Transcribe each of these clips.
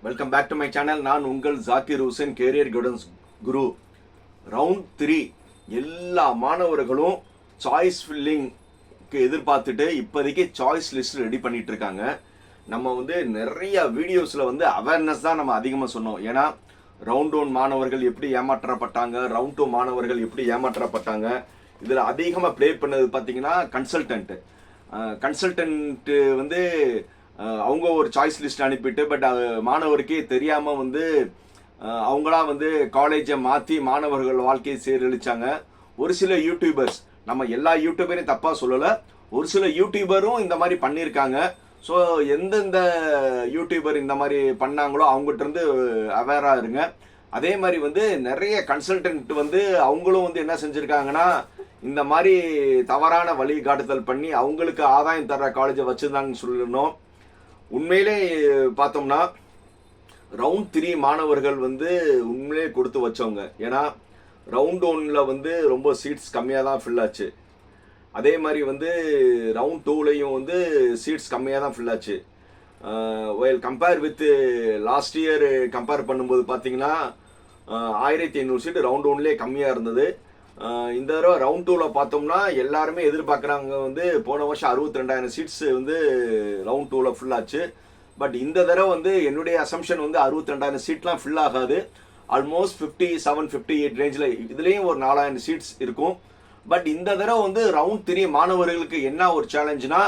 Welcome back to my channel. நான் உங்கள் Zakir Hussain, career guidance guru. Round 3 எல்லா மாணவர்களும் சாய்ஸ் ஃபில்லிங்க்கு எதிர்பார்த்துட்டு இப்போதைக்கு சாய்ஸ் லிஸ்ட் ரெடி பண்ணிட்டு இருக்காங்க. நம்ம நிறைய வீடியோஸில் அவேர்னஸ் தான் நம்ம அதிகமாக சொன்னோம். ஏன்னா ரவுண்ட் 1 மாணவர்கள் எப்படி ஏமாற்றப்பட்டாங்க, ரவுண்ட் 2 மாணவர்கள் எப்படி ஏமாற்றப்பட்டாங்க. இதில் அதிகமாக ப்ளே பண்ணது பார்த்தீங்கன்னா கன்சல்டன்ட்டு அவங்க ஒரு சாய்ஸ் லிஸ்ட் அனுப்பிட்டு, பட் மாணவருக்கே தெரியாமல் அவங்களா காலேஜை மாற்றி மாணவர்கள் வாழ்க்கையை சீரழிச்சாங்க. ஒரு சில யூடியூபர்ஸ், நம்ம எல்லா யூடியூபரையும் தப்பாக சொல்லலை, ஒரு சில யூடியூபரும் இந்த மாதிரி பண்ணியிருக்காங்க. ஸோ எந்தெந்த யூடியூபர் இந்த மாதிரி பண்ணாங்களோ அவங்ககிட்ட இருந்து அவேராக இருங்க. அதே மாதிரி நிறைய கன்சல்டன்ட் அவங்களும் என்ன செஞ்சுருக்காங்கன்னா, இந்த மாதிரி தவறான வழிகாட்டுதல் பண்ணி அவங்களுக்கு ஆதாயம் தர்ற காலேஜை வச்சுருந்தாங்கன்னு சொல்லணும். உண்மையிலே பார்த்தோம்னா ரவுண்ட் 3 மாணவர்கள் உண்மையிலே கொடுத்து வச்சவங்க. ஏன்னா ரவுண்ட் 1ல் ரொம்ப சீட்ஸ் கம்மியாக தான் ஃபில் ஆச்சு. அதே மாதிரி ரவுண்ட் 2லையும் சீட்ஸ் கம்மியாக தான் ஃபில் ஆச்சு. Well compare with last year compare பண்ணும்போது பார்த்தீங்கன்னா 1500 சீட்டு ரவுண்ட் 1லேயே கம்மியாக இருந்தது. இந்த தடவை ரவுண்ட் 2ல பார்த்தோம்னா எல்லாருமே எதிர்பார்க்குறாங்க போன வருஷம் 62,000 சீட்ஸ் ரவுண்ட் 2ல ஃபில் ஆச்சு. பட் இந்த தடவை என்னுடைய அசம்ஷன் 62,000 சீட்லாம் ஃபில் ஆகாது. ஆல்மோஸ்ட் 57-58 ரேஞ்சில், இதுலேயும் ஒரு 4,000 சீட்ஸ் இருக்கும். பட் இந்த தடவை ரவுண்ட் 3 மாணவர்களுக்கு என்ன ஒரு சேலஞ்சுனா,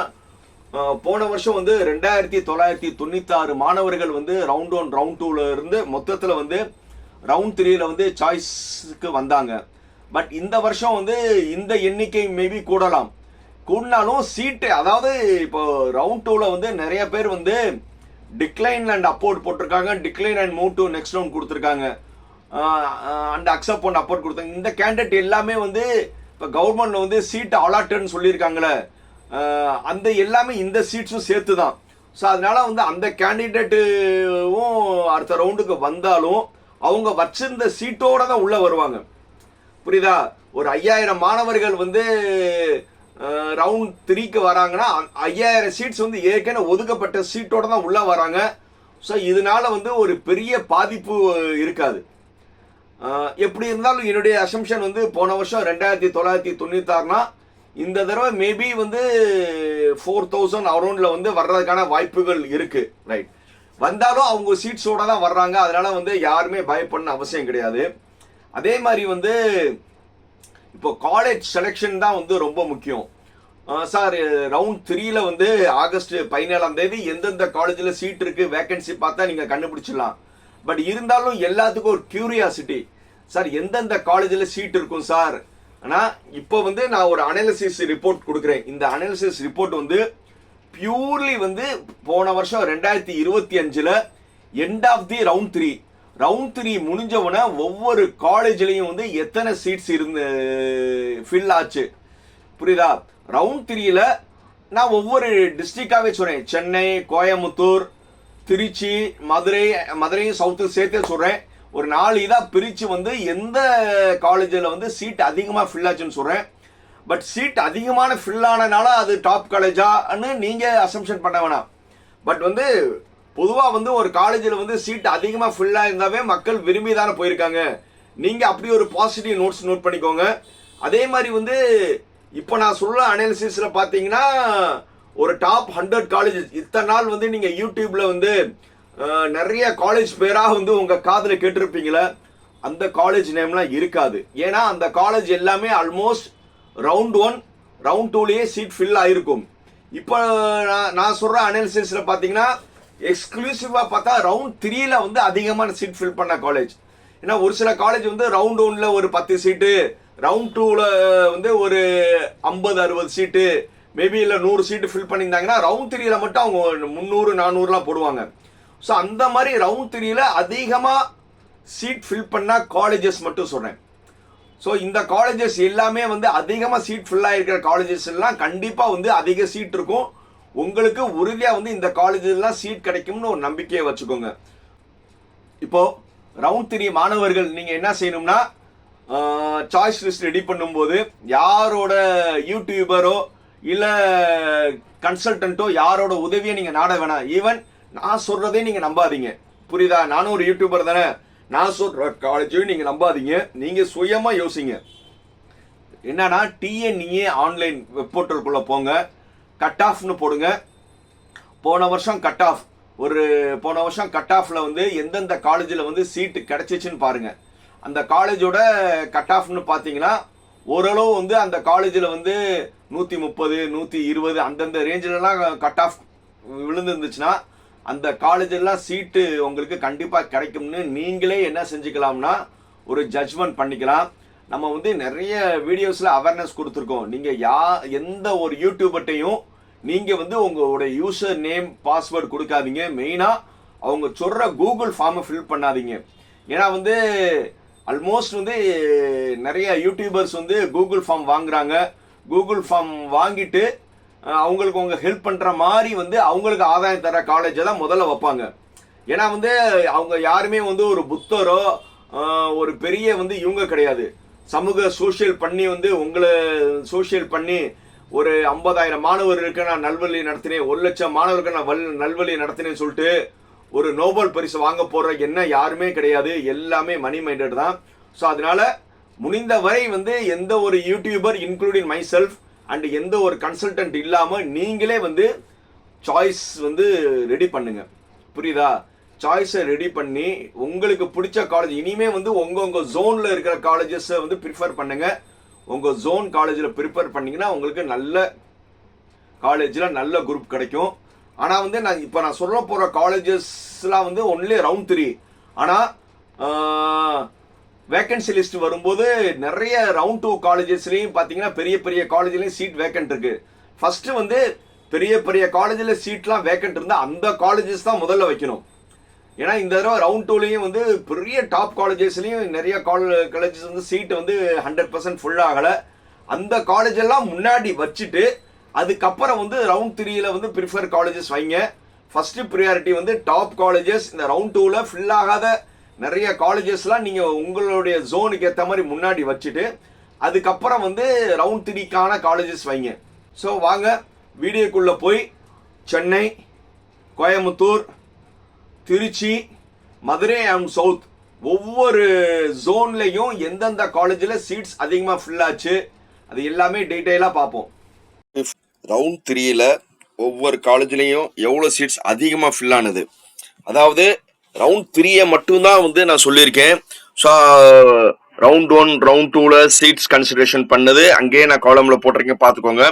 போன வருஷம் 2,996 மாணவர்கள் ரவுண்ட் 1 ரவுண்ட் 2ல இருந்து மொத்தத்தில் ரவுண்ட் 3ல சாய்ஸுக்கு வந்தாங்க. பட் இந்த வருஷம் இந்த எண்ணிக்கை மேபி கூடினாலும் சீட்டு, அதாவது இப்போ ரவுண்ட் 2ல நிறைய பேர் டிக்ளைன் அண்ட் அப்போர்ட் போட்டிருக்காங்க, decline and move to next round கொடுத்துருக்காங்க, அண்ட் அக்செப்ட் அண்ட் அப்போர்ட் கொடுத்தாங்க. இந்த கேண்டிடேட் எல்லாமே இப்போ கவர்மெண்ட்ல சீட் அலாட்டட்னு சொல்லியிருக்காங்களே, அந்த எல்லாமே இந்த சீட்ஸும் சேர்த்து தான். ஸோ அதனால அந்த கேண்டிடேட்டும் அடுத்த ரவுண்டுக்கு வந்தாலும் அவங்க வச்சிருந்த சீட்டோட தான் உள்ள வருவாங்க. புரியுதா? ஒரு 5000 மாணவர்கள் ரவுண்ட் 3க்கு வராங்கன்னா 5000 சீட்ஸ் ஏற்கனவே ஒதுக்கப்பட்ட சீட்டோட தான் உள்ள வராங்க. ஸோ இதனால ஒரு பெரிய பாதிப்பு இருக்காது. எப்படி இருந்தாலும் என்னுடைய அசம்ஷன் போன வருஷம் 2,996னா இந்த தடவை மேபி 4,000 அரௌண்ட்ல வர்றதுக்கான வாய்ப்புகள் இருக்கு. ரைட், வந்தாலும் அவங்க சீட்ஸோட தான் வர்றாங்க. அதனால யாருமே பயப்படணும் அவசியம் கிடையாது. அதே மாதிரி இப்போ காலேஜ் செலெக்ஷன் தான் ரொம்ப முக்கியம். சார் ரவுண்ட் 3ல ஆகஸ்ட் 17ஆம் தேதி எந்தெந்த காலேஜில் சீட் இருக்கு, வேகன்சி பார்த்தா நீங்க கண்டுபிடிச்சிடலாம். பட் இருந்தாலும் எல்லாத்துக்கும் ஒரு கியூரியாசிட்டி, சார் எந்தெந்த காலேஜில் சீட் இருக்கும் சார். ஆனால் இப்போ நான் ஒரு அனாலிசிஸ் ரிப்போர்ட் கொடுக்குறேன். இந்த அனாலிசிஸ் ரிப்போர்ட் பியூர்லி போன வருஷம் 2025ல் end of the round 3, round 3 முடிஞ்சவன ஒவ்வொரு காலேஜ்லையும் எத்தனை சீட்ஸ் ஃபில் ஆச்சு. புரியுதா? ரவுண்ட் 3ல நான் ஒவ்வொரு டிஸ்ட்ரிக்டாவே சொல்றேன். சென்னை, கோயம்புத்தூர், திருச்சி, மதுரையும் சவுத்து சேர்த்தே சொல்றேன். ஒரு 4 இதா பிரிச்சு எந்த காலேஜில் சீட் அதிகமாக ஃபில் ஆச்சுன்னு சொல்றேன். பட் சீட் அதிகமான ஃபில் ஆனனால அது டாப் காலேஜான்னு நீங்க அசம்ஷன் பண்ண வேணாம். பட் பொதுவாக ஒரு காலேஜில் சீட் அதிகமாக ஃபில்லாக இருந்தாவே மக்கள் விரும்பி தானே போயிருக்காங்க. நீங்கள் அப்படி ஒரு பாசிட்டிவ் நோட் பண்ணிக்கோங்க. அதே மாதிரி இப்போ நான் சொல்ல அனாலிசிஸில் பார்த்தீங்கன்னா ஒரு டாப் 100 காலேஜஸ் இத்தனை நாள் நீங்கள் யூடியூப்பில் நிறைய காலேஜ் பேராக உங்கள் காதில் கேட்டிருப்பீங்களே, அந்த காலேஜ் நேம்லாம் இருக்காது. ஏன்னா அந்த காலேஜ் எல்லாமே ஆல்மோஸ்ட் ரவுண்ட் 1 ரவுண்ட் 2லேயே சீட் ஃபில் ஆகிருக்கும். இப்போ நான் சொல்கிற அனாலிசிஸில் பார்த்தீங்கன்னா எக்ஸ்க்ளூசிவா பார்த்தா ரவுண்ட் 3ல அதிகமான சீட் ஃபில் பண்ண காலேஜ். ஏன்னா ஒரு சில காலேஜ் ரவுண்ட் 1ல ஒரு 10 சீட்டு, ரவுண்ட் 2ல ஒரு 50-60 சீட்டு, மேபி இல்லை 100 சீட்டு ஃபில் பண்ணியிருந்தாங்கன்னா ரவுண்ட் 3ல மட்டும் அவங்க 300-400லாம் போடுவாங்க. ஸோ அந்த மாதிரி ரவுண்ட் 3ல அதிகமாக சீட் ஃபில் பண்ண காலேஜஸ் மட்டும் சொல்றேன். ஸோ இந்த காலேஜஸ் எல்லாமே அதிகமாக சீட் ஃபில் ஆகிருக்கிற காலேஜஸ் எல்லாம் கண்டிப்பாக அதிக சீட் இருக்கும். உங்களுக்கு உறுதியா இந்த காலேஜெல்லாம் சீட் கிடைக்கும்னு ஒரு நம்பிக்கையை வச்சுக்கோங்க. இப்போ ரவுண்ட் 3 மாணவர்கள் நீங்க என்ன செய்யணும்னா, சாய்ஸ் லிஸ்ட் ரெடி பண்ணும்போது யாரோட யூடியூபரோ இல்ல கன்சல்டன்ட்டோ யாரோட உதவியை நீங்க நாட வேணாம். ஈவன் நான் சொல்றதே நீங்க நம்பாதீங்க. புரியுதா? நானும் ஒரு யூடியூபர் தானே. நான் சொல்ற காலேஜையும் நீங்க நம்பாதீங்க, நீங்க சுயமா யோசிங்க. என்னன்னா டிஎன்இஏ ஆன்லைன் வெப் போர்ட்டலுக்குள்ள போங்க, கட் ஆஃப்னு போடுங்க. போன வருஷம் கட் ஆஃப்ல வந்து எந்தெந்த காலேஜில் வந்து சீட்டு கிடைச்சிச்சுன்னு பாருங்க. அந்த காலேஜோட கட் ஆஃப்னு பார்த்தீங்கன்னா ஓரளவு வந்து அந்த காலேஜில் வந்து 130 120 அந்தந்த ரேஞ்சிலலாம் கட் ஆஃப் விழுந்துருந்துச்சுன்னா அந்த காலேஜெல்லாம் சீட்டு உங்களுக்கு கண்டிப்பாக கிடைக்கும்னு நீங்களே என்ன செஞ்சுக்கலாம்னா ஒரு ஜட்ஜ்மெண்ட் பண்ணிக்கலாம். நம்ம வந்து நிறைய வீடியோஸில் அவேர்னஸ் கொடுத்துருக்கோம். நீங்கள் எந்த ஒரு யூடியூபர்ட்டையும் நீங்கள் வந்து உங்களோட யூசர் நேம் பாஸ்வேர்டு கொடுக்காதீங்க. மெயினாக அவங்க சொல்கிற கூகுள் ஃபார்மை ஃபில் பண்ணாதீங்க. ஏன்னா வந்து ஆல்மோஸ்ட் வந்து நிறைய யூடியூபர்ஸ் வந்து கூகுள் ஃபார்ம் வாங்குறாங்க. கூகுள் ஃபார்ம் வாங்கிட்டு அவங்களுக்கு அவங்க ஹெல்ப் பண்ணுற மாதிரி வந்து அவங்களுக்கு ஆதாயம் தர காலேஜை தான் முதல்ல வைப்பாங்க. ஏன்னா வந்து அவங்க யாருமே வந்து ஒரு புத்தரோ ஒரு பெரிய வந்து இவங்க கிடையாது. சமூக சோஷியல் பண்ணி வந்து உங்களை சோஷியல் பண்ணி ஒரு 50,000 மாணவர்களுக்கு நான் நல்வழி நடத்தினேன், 1,00,000 மாணவர்களுக்கு நான் நல்வழி நடத்தினேன்னு சொல்லிட்டு ஒரு நோபல் பரிசு வாங்க போற என்ன யாருமே கிடையாது. எல்லாமே மணி மைண்டட் தான். ஸோ அதனால முடிந்த வரை வந்து எந்த ஒரு YouTuber including my self and எந்த ஒரு கன்சல்டன்ட் இல்லாமல் நீங்களே வந்து சாய்ஸ் வந்து ரெடி பண்ணுங்க. புரியுதா? சாய்ஸை ரெடி பண்ணி உங்களுக்கு பிடிச்ச காலேஜ் இனிமே வந்து உங்க ஜோனில் இருக்கிற காலேஜஸை வந்து ப்ரிஃபர் பண்ணுங்க. உங்கள் ஜோன் காலேஜில் ப்ரிப்பேர் பண்ணிங்கன்னா உங்களுக்கு நல்ல காலேஜில் நல்ல குரூப் கிடைக்கும். ஆனால் வந்து நான் சொல்ல போகிற காலேஜஸ்லாம் வந்து ஒன்லி ரவுண்ட் 3. ஆனால் வேக்கன்சி லிஸ்ட் வரும்போது நிறைய ரவுண்ட் 2 காலேஜஸ்லையும் பார்த்தீங்கன்னா பெரிய பெரிய காலேஜ்லேயும் சீட் வேக்கன்ட் இருக்கு. ஃபர்ஸ்ட் வந்து பெரிய பெரிய காலேஜில் சீட்லாம் வேக்கன்ட் இருந்தால் அந்த காலேஜஸ் தான் முதல்ல வைக்கணும். ஏன்னா இந்த தடவை ரவுண்ட் 2லையும் வந்து பெரிய டாப் காலேஜஸ்லையும் நிறைய காலேஜஸ் வந்து சீட்டு வந்து 100% ஃபுல் ஆகலை. அந்த காலேஜ் எல்லாம் முன்னாடி வச்சுட்டு அதுக்கப்புறம் வந்து ரவுண்ட் 3ல வந்து ப்ரிஃபர் காலேஜஸ் வைங்க. ஃபர்ஸ்ட் ப்ரியாரிட்டி வந்து டாப் காலேஜஸ். இந்த ரவுண்ட் 2ல ஃபில் ஆகாத நிறைய காலேஜஸ்லாம் நீங்கள் உங்களுடைய ஜோனுக்கு ஏற்ற மாதிரி முன்னாடி வச்சுட்டு அதுக்கப்புறம் வந்து ரவுண்ட் 3க்கான காலேஜஸ் வைங்க. ஸோ வாங்க வீடியோக்குள்ளே போய் சென்னை, கோயம்புத்தூர், திருச்சி, மதுரை அண்ட் சவுத் ஒவ்வொரு ஜோன்லையும் எந்தெந்த காலேஜில் சீட்ஸ் அதிகமாக ஃபில் ஆச்சு அது எல்லாமே டீட்டெயிலாக பார்ப்போம். ரவுண்ட் 3ல ஒவ்வொரு காலேஜ்லையும் எவ்வளோ சீட்ஸ் அதிகமாக ஃபில் ஆனது, அதாவது ரவுண்ட் 3 மட்டும்தான் வந்து நான் சொல்லியிருக்கேன். ஸோ ரவுண்ட் 1 ரவுண்ட் 2ல சீட்ஸ் கன்சிடரேஷன் பண்ணது அங்கேயே நான் காலம்ல போட்டிருக்கேன், பார்த்துக்கோங்க.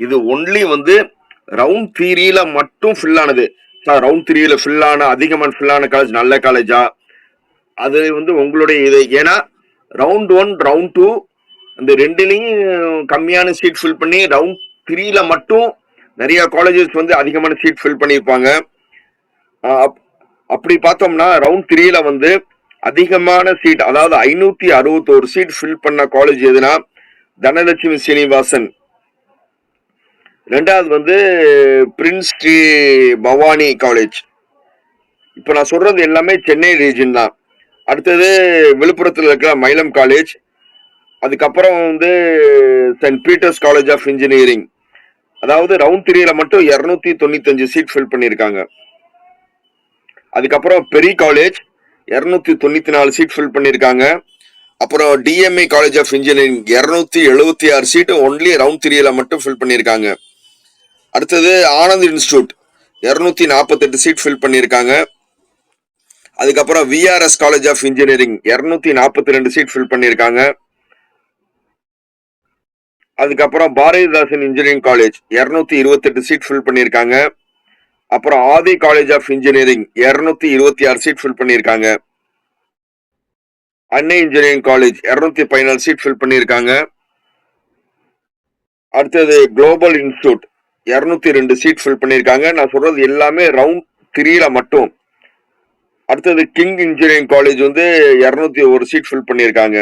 இது ஒன்லி வந்து ரவுண்ட் 3ல மட்டும் ஃபில் ஆனது. ரவுண்ட் 3ல அதிகமான ஃபில் ஆன காலேஜ் நல்ல காலேஜா அது வந்து உங்களுடைய இது. ஏன்னா ரவுண்ட் 1 ரவுண்ட் 2 அந்த ரெண்டுலையும் கம்மியான சீட் ஃபில் பண்ணி ரவுண்ட் 3ல மட்டும் நிறைய காலேஜஸ் வந்து அதிகமான சீட் ஃபில் பண்ணியிருப்பாங்க. அப்படி பார்த்தோம்னா ரவுண்ட் 3ல வந்து அதிகமான சீட், அதாவது 561 சீட் ஃபில் பண்ண காலேஜ் எதுனா தனலட்சுமி சீனிவாசன். ரெண்டாவது வந்து பிரின்ஸ் ஸ்ரீ பவானி காலேஜ். இப்போ நான் சொல்றது எல்லாமே சென்னை ரீஜன் தான். அடுத்தது விழுப்புரத்தில் இருக்கிற மயிலம் காலேஜ். அதுக்கப்புறம் வந்து saint Peter's college of engineering. அதாவது ரவுண்ட் 3ல மட்டும் 295 சீட் ஃபில் பண்ணியிருக்காங்க. அதுக்கப்புறம் பெரி காலேஜ் 294 சீட் ஃபில் பண்ணியிருக்காங்க. அப்புறம் TMA college of engineering 276 seat only round 3ல மட்டும் ஃபில் பண்ணியிருக்காங்க. அடுத்தது ஆனந்த் இன்ஸ்டியூட் 248 சீட் ஃபில் பண்ணியிருக்காங்க. அதுக்கப்புறம் VRS college of engineering 242 seat fill பண்ணியிருக்காங்க. அதுக்கப்புறம் Bharathidasan engineering college 228 seat fill பண்ணியிருக்காங்க. அப்புறம் Adhi college of engineering 226 seat fill பண்ணியிருக்காங்க. Annai engineering college 214 seat fill பண்ணியிருக்காங்க. அடுத்தது குளோபல் இன்ஸ்டியூட் 202 சீட் ஃபில் பண்ணியிருக்காங்க. நான் சொல்றது எல்லாமே ரவுண்ட் 3ல மட்டும். அடுத்தது கிங் இன்ஜினியரிங் காலேஜ் வந்து 201 சீட் ஃபில் பண்ணியிருக்காங்க.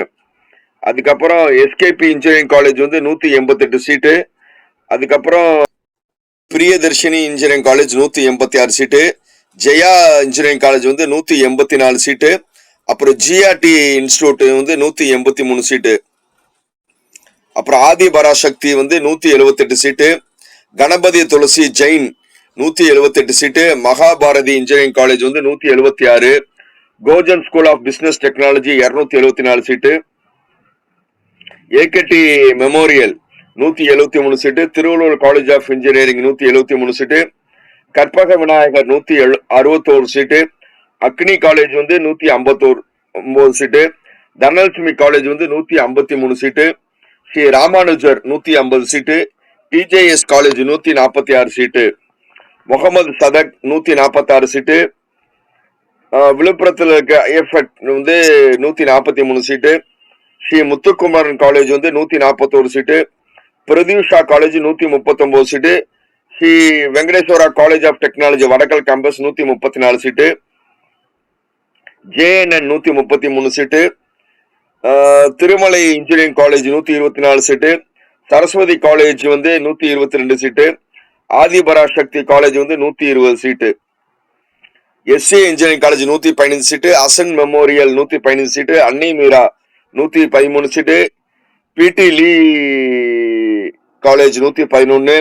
அதுக்கப்புறம் எஸ்கேபி இன்ஜினியரிங் காலேஜ் வந்து 188 சீட்டு. அதுக்கப்புறம் பிரியதர்ஷினி இன்ஜினியரிங் காலேஜ் 186 சீட்டு. ஜெயா இன்ஜினியரிங் காலேஜ் வந்து 184 சீட்டு. அப்புறம் ஜிஆர்டி இன்ஸ்டியூட் வந்து 183 சீட்டு. அப்புறம் ஆதி பராசக்தி வந்து 178 seat. Ganapathi Thulasi Jain 178 seat. Mahabharathi engineering college வந்து 176. கோஜன் school of business technology 274 seat. AKT memorial 173 seat. Thiruvallur college of engineering 173 seat. Karpaga Vinayagar 161 seat. Agni college வந்து 159 சீட்டு. தனலட்சுமி காலேஜ் வந்து 153 seat. Sri Ramanujar 150 seat. DJS college 146 seat. Mohamed Sathak 146 seat. விழுப்புரத்தில் இருக்க ஐஎஃப்எட் வந்து 143 சீட்டு. ஸ்ரீ முத்துக்குமாரன் காலேஜ் வந்து 141 seat. Prathyusha college 139 seat. Sri Venkateswara college of technology Vadakkal campus 134 seat. JNN 133 seat. Thirumalai engineering college 124 seat. Saraswathi college வந்து 122 seat. Adhiparasakthi college வந்து 120 seat. SA engineering college 115 seat. Asan memorial 115 seat. Annai Meera 113 seat. PT Lee college 111.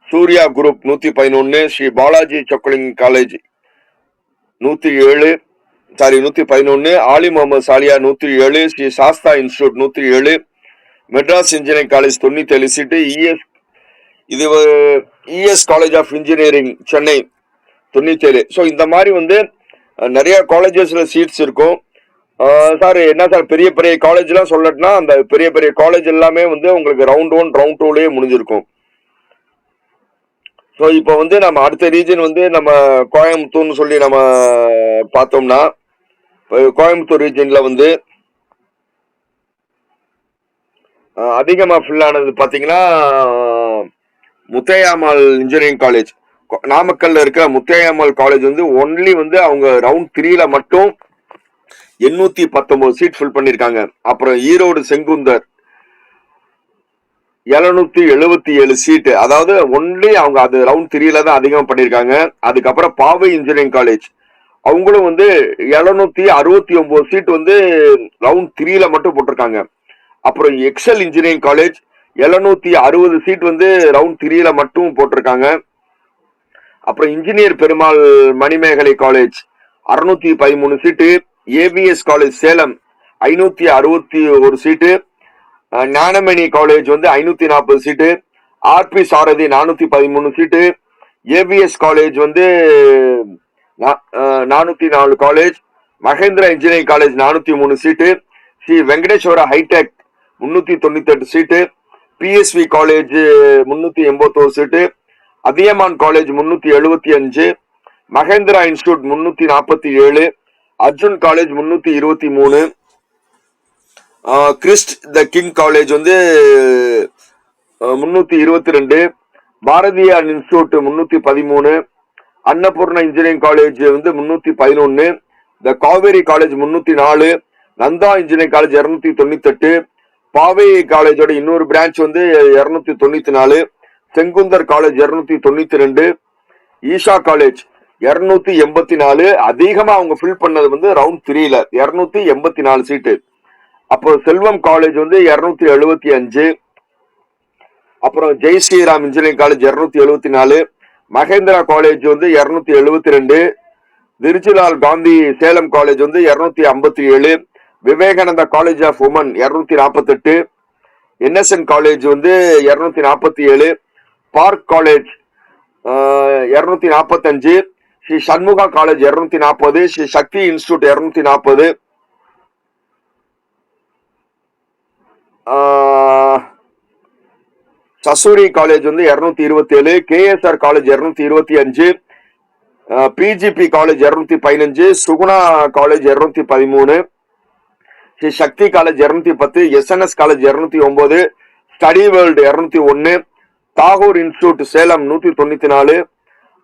Surya group 111. Sri Balaji Chokkaling college 111. Aali Muhammad Saliya 107. Sri Sastha institute 107. Madras engineering college 97 seat. ES college of engineering Chennai 97. So இந்த மாதிரி வந்து நிறைய காலேஜஸ்ல seats இருக்கும். Sir என்ன sir பெரிய பெரிய காலேஜ் எல்லாம் சொல்லட்டுனா அந்த பெரிய பெரிய காலேஜ் எல்லாமே வந்து உங்களுக்கு ரவுண்ட் 1 ரவுண்ட் 2லயே முடிஞ்சிருக்கும். ஸோ இப்போ வந்து நம்ம அடுத்த ரீஜன் வந்து நம்ம கோயம்புத்தூர்னு சொல்லி நம்ம பார்த்தோம்னா கோயம்புத்தூர் ரீஜன்ல வந்து அதிகமா ஃபில் ஆனது பாத்தீங்கன்னா முத்தையாமல் இன்ஜினியரிங் காலேஜ். நாமக்கல்ல இருக்க முத்தையாமல் காலேஜ் வந்து ஒன்லி வந்து அவங்க ரவுண்ட் 3ல மட்டும் 819 சீட் ஃபில் பண்ணிருக்காங்க. அப்புறம் ஈரோடு செங்குந்தர் 777 சீட்டு, அதாவது ஒன்லி அவங்க அது ரவுண்ட் 3ல தான் அதிகமா பண்ணிருக்காங்க. அதுக்கப்புறம் பாவை இன்ஜினியரிங் காலேஜ் அவங்களும் வந்து 769 சீட் வந்து ரவுண்ட் 3ல மட்டும் போட்டிருக்காங்க. அப்புறம் எக்ஸல் இன்ஜினியரிங் காலேஜ் 760 சீட் வந்து ரவுண்ட் 3ல மட்டும் போட்டிருக்காங்க. அப்புறம் engineer Perumal Manimekalai college 613 seat. ABS college Salem 561 seat. Gnanamani college வந்து 540 seat. RP Sarathi 413 seat. ABS college வந்து 404 college. Mahendra engineering college 403 seat. Sri Venkateswara hitech 398 seat. PSV college 381 seat. Adhiyaman college 375. Mahendra institute 347. Arjun college 323. Christ the king college வந்து 322. Bharathiyar institute 313. Annapoorna engineering college வந்து 311. The Kaveri college 304. Nandha engineering college 298. Pavai காலேஜோட இன்னொரு branch வந்து 294. Sengunthar college 292. Isha college 284. அதிகமா அவங்க fill பண்ணது வந்து ரவுண்ட் 3ல 284 சீட்டு. அப்போ செல்வம் காலேஜ் வந்து 275. அப்புறம் Jai Sriram engineering college 274. Mahendra college வந்து 272. திருச்சிலால் காந்தி சேலம் காலேஜ் வந்து 257. Vivekananda college of women 248. NSN college வந்து 247. Park college 245. Sri Shanmugha college 240. Sri Sakthi institute 240. Sasurie college வந்து 227. KSR college 225. PGP college 215. Suguna college 213. Sri Sakthi college 210. SNS college 209. Study world 201. Tagore institute Salem 194.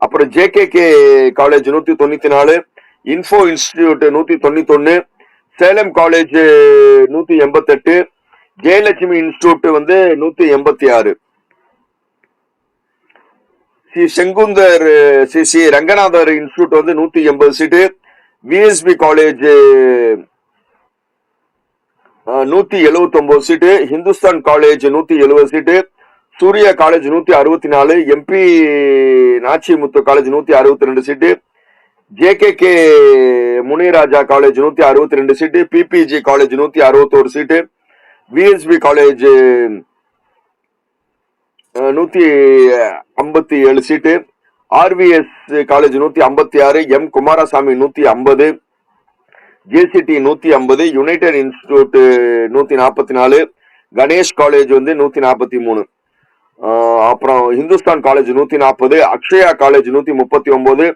அப்புறம் JKK college 194. Info institute 191. Salem college 188. Jayalakshmi institute வந்து 186. Sri Sengunthar Sri Ranganathar institute வந்து 180 seat. VSB college 179 seat. Hindusthan college 170 seat. Surya college 164. MP Nachimuthu college 162 seat, JKK Muniraja college 162 seat, PPG college 161 seat, VSB college 157 seat, RVS college 156, M Kumarasamy 150, JCT 150, united institute 144, Ganesh college வந்து 143, அப்புறம் Hindusthan college 140, Akshaya college 139,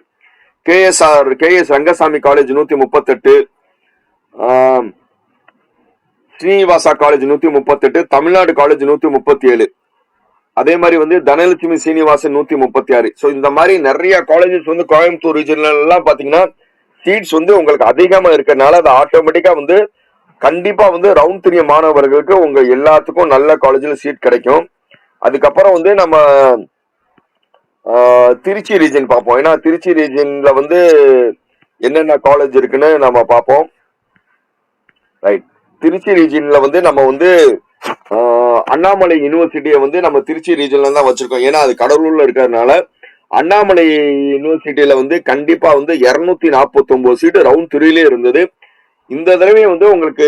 KS Rangasamy college 138, Srinivasa college 138, Tamil Nadu college 137, அதே மாதிரி வந்து Dhanalakshmi Srinivasan 136. So இந்த மாதிரி நிறைய colleges வந்து கோயம்புத்தூர் ரீஜன்ல எல்லாம் பாத்தீங்கன்னா சீட்ஸ் வந்து உங்களுக்கு அதிகமா இருக்கிறதுனால அது ஆட்டோமேட்டிக்கா வந்து கண்டிப்பா வந்து ரவுண்ட் 3 மாணவர்களுக்கு உங்க எல்லாத்துக்கும் நல்ல காலேஜ்ல சீட் கிடைக்கும். அதுக்கப்புறம் வந்து நம்ம திருச்சி ரீஜன் பார்ப்போம். ஏன்னா திருச்சி ரீஜன்ல வந்து என்னென்ன காலேஜ் இருக்குன்னு நம்ம பார்ப்போம். ரைட், திருச்சி ரீஜன்ல வந்து நம்ம வந்து அண்ணாமலை யூனிவர்சிட்டியை வந்து நம்ம திருச்சி ரீஜன்ல தான் வச்சிருக்கோம். ஏன்னா அது கடலூர்ல இருக்கிறதுனால அண்ணாமலை யூனிவர்சிட்டியில வந்து கண்டிப்பா வந்து 249 சீட்டு ரவுண்ட் 3லயே இருந்தது. இந்த தடவை வந்து உங்களுக்கு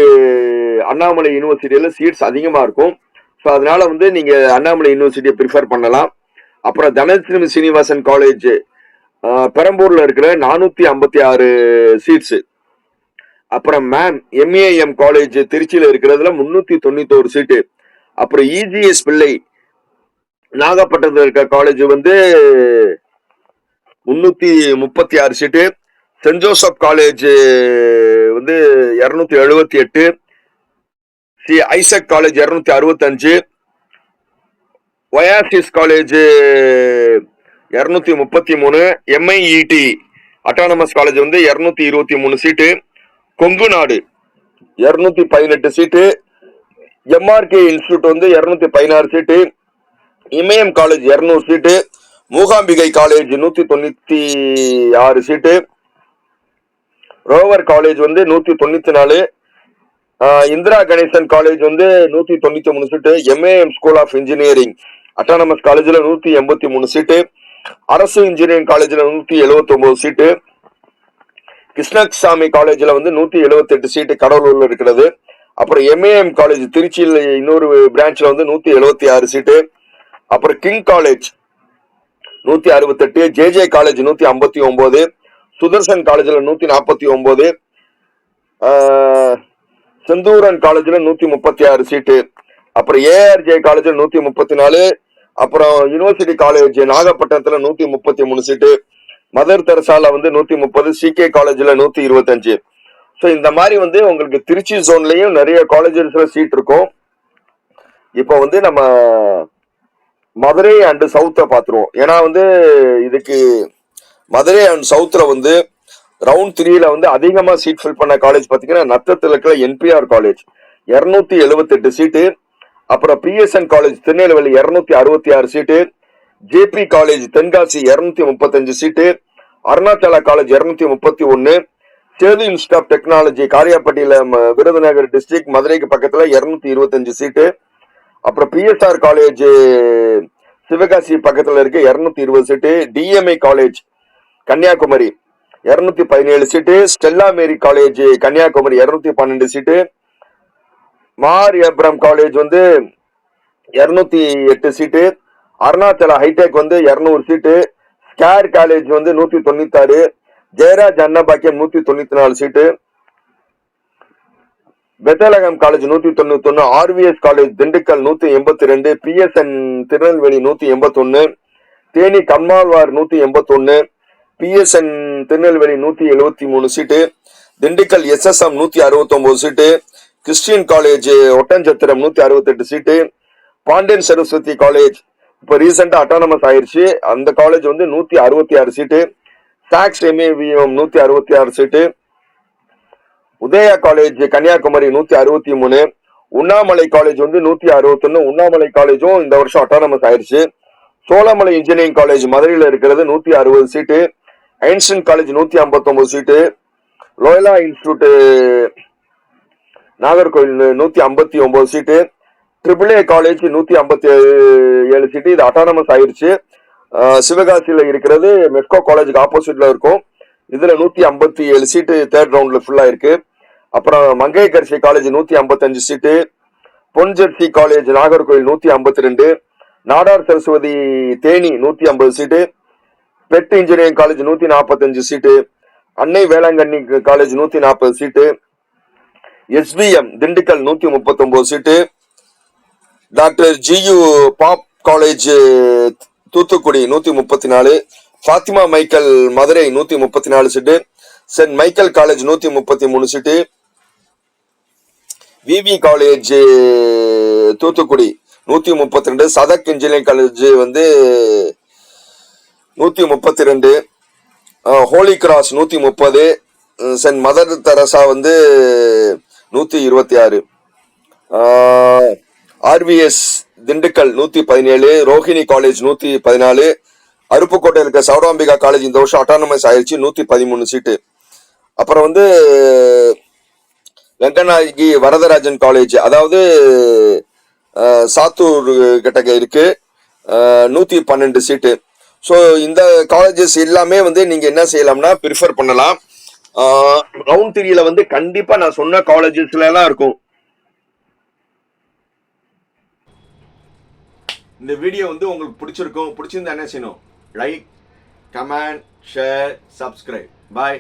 அண்ணாமலை யூனிவர்சிட்டியில சீட்ஸ் அதிகமா இருக்கும். ஸோ அதனால வந்து நீங்க அண்ணாமலை யூனிவர்சிட்டியை ப்ரிஃபர் பண்ணலாம். அப்புறம் தனலட்சுமி சீனிவாசன் காலேஜ் பெரம்பூர்ல இருக்கிற 456 சீட்ஸ். அப்புறம் எம்ஏஎம் காலேஜ் திருச்சியில இருக்கிறதுல 391 சீட்டு. அப்புறம் இஜிஎஸ் பிள்ளை நாகப்பட்டினத்தில் இருக்க காலேஜ் வந்து 336 சீட்டு. சென்ட் ஜோசப் காலேஜ் வந்து 278, Isaac college 265, oasis college 233, MIET autonomous college வந்து 223 சீட்டு, கொங்கு நாடு 218 சீட்டு, எம்ஆர்கே இன்ஸ்டிடியூட் வந்து 216 seat, Imayam college 200 seat, Mookambigai college 196 seat, Roever college வந்து 194, இந்திரா கணேசன் காலேஜ் வந்து 193 seat, MAM school of engineering autonomous காலேஜ்ல 183 சீட்டு, அரசு இன்ஜினியரிங் காலேஜ்ல 179 சீட்டு, கிருஷ்ணசாமி காலேஜ்ல வந்து 178 சீட்டு கடலூர்ல இருக்கிறது. அப்புறம் எம்ஏஎம் காலேஜ் திருச்சியில் இன்னொரு பிரான்ச்ல வந்து 176 சீட்டு, அப்புறம் king college 168, JJ college 159, Sudharsan காலேஜ்ல 149, செந்தூரன் காலேஜ்ல 136 சீட்டு, அப்புறம் ஏஆர்ஜே காலேஜ்ல 134, அப்புறம் யூனிவர்சிட்டி காலேஜ் நாகப்பட்டினத்துல 133 சீட்டு, மதர் தெரசால வந்து 130, சிகே காலேஜ்ல 125. ஸோ இந்த மாதிரி வந்து உங்களுக்கு திருச்சி ஜோன்லயும் நிறைய காலேஜஸ்ல சீட் இருக்கும். இப்போ வந்து நம்ம மதுரை அண்ட் சவுத்தை பார்த்துருவோம். ஏன்னா வந்து இதுக்கு மதுரை அண்ட் சவுத்துல வந்து ரவுண்ட் 3ல வந்து அதிகமா சீட் ஃபில் பண்ண காலேஜ் பாத்தீங்கன்னா நத்தத்தில் இருக்கிற என்பிஆர் காலேஜ் 278 சீட்டு, அப்புறம் PSN college Tirunelveli 266 seat, JP college Tenkasi 235 seat, Arunachala college 231, Sethu institute of technology காரியாப்பட்டியில விருதுநகர் டிஸ்ட்ரிக்ட் மதுரைக்கு பக்கத்துல 225 சீட்டு, அப்புறம் பிஎஸ்ஆர் காலேஜ் சிவகாசி பக்கத்துல இருக்க 220 சீட்டு, டிஎம்ஐ காலேஜ் கன்னியாகுமரி 217 சீட்டு, ஸ்டெல்லா மேரி காலேஜ் கன்னியாகுமரி 212 சீட்டு, மார் ஏப்ரம் காலேஜ் வந்து 208 சீட்டு, அருணாச்சலா ஹைடெக் வந்து 200 சீட்டு, ஸ்கேர் காலேஜ் வந்து 196, Jayaraj Annapackiam 194 seat, Bethlehem college 191, RVS college Dindigul 182, PSN Tirunelveli 181, Theni Kammalvar 181, PSN Tirunelveli 173 seat, Dindigul SSM 169 seat, Christian college Oddanchatram 168 seat, Pandian Saraswathi college இப்ப ரீசெண்டா அட்டானமஸ் ஆயிருச்சு, அந்த காலேஜ் வந்து 166 சீட்டு, டாக்ஸ் MAVM 166 seat, Udaya college Kanyakumari 163, Unnamalai college வந்து 161, உண்ணாமலை காலேஜும் இந்த வருஷம் அட்டானமஸ் ஆயிருச்சு, சோழமலை இன்ஜினியரிங் காலேஜ் மதுரையில இருக்கிறது 160 seat, Einstein college 159 seat, Loyola institute Nagercoil 159 seat, triple A college 157 seat, இது அட்டானமஸ் ஆயிருச்சு. சிவகாசியில இருக்கிறது மெட்கோ காலேஜுக்கு ஆப்போசிட்ல இருக்கும். இதுல 157 சீட்டு தேர்ட் ரவுண்ட்ல ஃபுல்லா இருக்கு. அப்புறம் Mangayarkarasi college 155 seat, Ponjesly college Nagercoil 152, Nadar Saraswathi Theni 150 seat, PET engineering college 145 seat, Annai Velankanni college 140 seat, SPM Dindigul 139 seat, doctor G U Pope college Thoothukudi 134, Fathima Michael Madurai 134 seat, saint Michael college 133 seat, VV college Thoothukudi 132, Sathak engineering college வந்து 132, holy cross 130, saint mother Teresa வந்து 126, RVS Dindigul 117, Rohini college 114, அருப்புக்கோட்டையில் இருக்க Chowdambika college இந்த வருஷம் autonomous ஆயிடுச்சு 113 சீட்டு. அப்புறம் வந்து வெங்கநாயகி Varadarajan college, அதாவது சாத்தூர் கிட்ட இருக்கு, 112 சீட்டு. ஸோ இந்த காலேஜஸ் எல்லாமே வந்து நீங்க என்ன செய்யலாம்னா ப்ரிஃபர் பண்ணலாம். ரவுண்ட் 3ல வந்து கண்டிப்பா நான் சொன்ன காலேஜஸ்ல எல்லாம் இருக்கும். இந்த வீடியோ வந்து உங்களுக்கு பிடிச்சிருந்தா என்ன செய்யணும்? Like, comment, share, subscribe. பாய்.